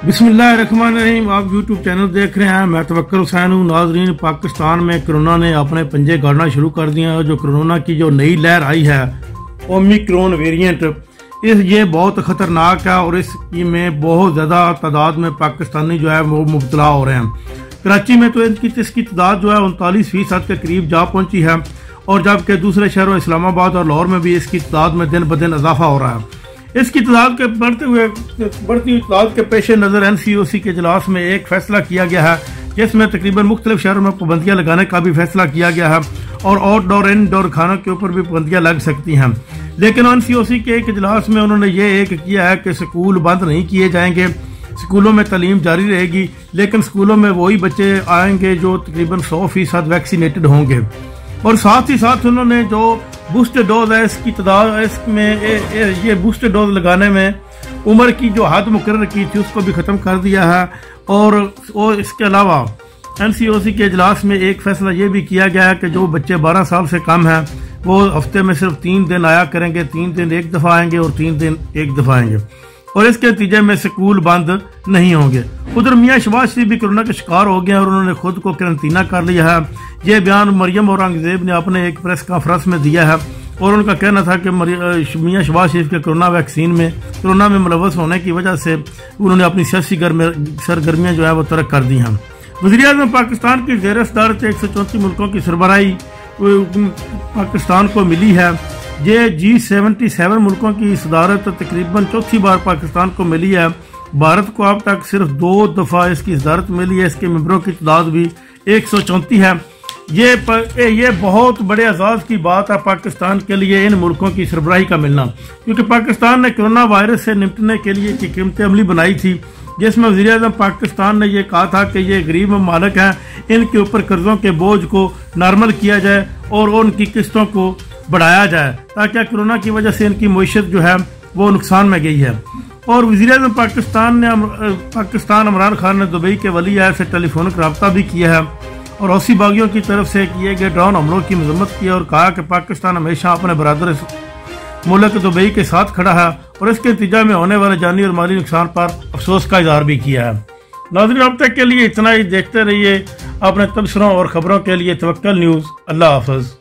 बिस्मिल्लाहिर्रहमानिर्रहीम। आप YouTube channel देख रहे हैं, मैं तवक्कुल हुसैन हूँ। नाजरीन, पाकिस्तान में कोरोना ने अपने पंजे गाड़ना शुरू कर दिए हैं। जो कोरोना की जो नई लहर आई है, ओमिक्रॉन वेरिएंट, ये बहुत ख़तरनाक है और इसकी में बहुत ज़्यादा तादाद में पाकिस्तानी जो है वो मुब्तला हो रहे हैं। कराची में तो इसकी तादाद जो है 39% के करीब जा पहुँची है, और जबकि दूसरे शहरों इस्लामाबाद और लाहौर में भी इसकी तादाद में दिन ब दिन इजाफा हो रहा है। इसकी तादाद के बढ़ती हुई तादाद के पेश नज़र NCOC के इजलास में एक फैसला किया गया है, जिसमें तकरीबन मुख्तलिफ शहरों में पाबंदियाँ लगाने का भी फैसला किया गया है, और आउटडोर इनडोर खानों के ऊपर भी पाबंदियाँ लग सकती हैं। लेकिन NCOC के एक इजलास में उन्होंने ये एक किया है कि स्कूल बंद नहीं किए जाएंगे, स्कूलों में तालीम जारी रहेगी, लेकिन स्कूलों में वही बच्चे आएंगे जो तकरीबन 100% वैक्सीनेटेड होंगे। और साथ ही साथ उन्होंने जो बूस्टर डोज है इसकी तादाद, इसमें ये बूस्टर डोज लगाने में उम्र की जो हद मुकर्रर की थी उसको भी ख़त्म कर दिया है। और इसके अलावा NCOC के इजलास में एक फैसला ये भी किया गया है कि जो बच्चे 12 साल से कम हैं वो हफ्ते में सिर्फ 3 दिन आया करेंगे, 3 दिन एक दफ़ा आएंगे और 3 दिन एक दफ़ा आएंगे, और इसके नतीजे में स्कूल बंद नहीं होंगे। उधर मियाँ शहबाज शरीफ भी कोरोना के शिकार हो गए और उन्होंने खुद को क्वारंटीना कर लिया है। ये बयान मरियम औरंगजेब ने अपने एक प्रेस कॉन्फ्रेंस में दिया है, और उनका कहना था कि मियाँ शहबाज शरीफ के कोरोना में मुलव्वस होने की वजह से उन्होंने अपनी सियासी सरगर्मियाँ जो है वो तर्क कर दी हैं। वज़ीर-ए-आज़म पाकिस्तान की ज़ेर सदारत 134 मुल्कों की सरबराही पाकिस्तान को मिली है। ये G77 मुल्कों की सदारत तकरीबन चौथी बार पाकिस्तान को मिली है। भारत को अब तक सिर्फ 2 दफ़ा इसकी सदारत मिली है। इसके मेंबरों की तादाद भी 134 है। ये बहुत बड़े एजाज़ की बात है पाकिस्तान के लिए इन मुल्कों की सरबराही का मिलना, क्योंकि पाकिस्तान ने कोरोना वायरस से निपटने के लिए एक हिकमत अमली बनाई थी, जिसमें वज़ीर-ए-आज़म पाकिस्तान ने यह कहा था कि ये गरीब ममालिक हैं, इनके ऊपर कर्जों के बोझ को नॉर्मल किया जाए और उनकी किस्तों को बढ़ाया जाए, ताकि कोरोना की वजह से इनकी मईशत जो है वो नुकसान में गई है। और वज़ीर-ए-आज़म पाकिस्तान इमरान खान ने दुबई के वली अहद से टेलीफोनिक रब्ता भी किया है और हौसी बागियों की तरफ से किए गए ड्रोन हमलों की मजम्मत की और कहा कि पाकिस्तान हमेशा अपने बरादर मुल्क दुबई के साथ खड़ा है, और इसके नतीजा में होने वाले जानी और माली नुकसान पर अफसोस का इजहार भी किया है। नाज़रीन, अब तक के लिए इतना ही। देखते रहिए अपने तबसरों और ख़बरों के लिए तवक्कुल न्यूज़। अल्लाह हाफ़िज़।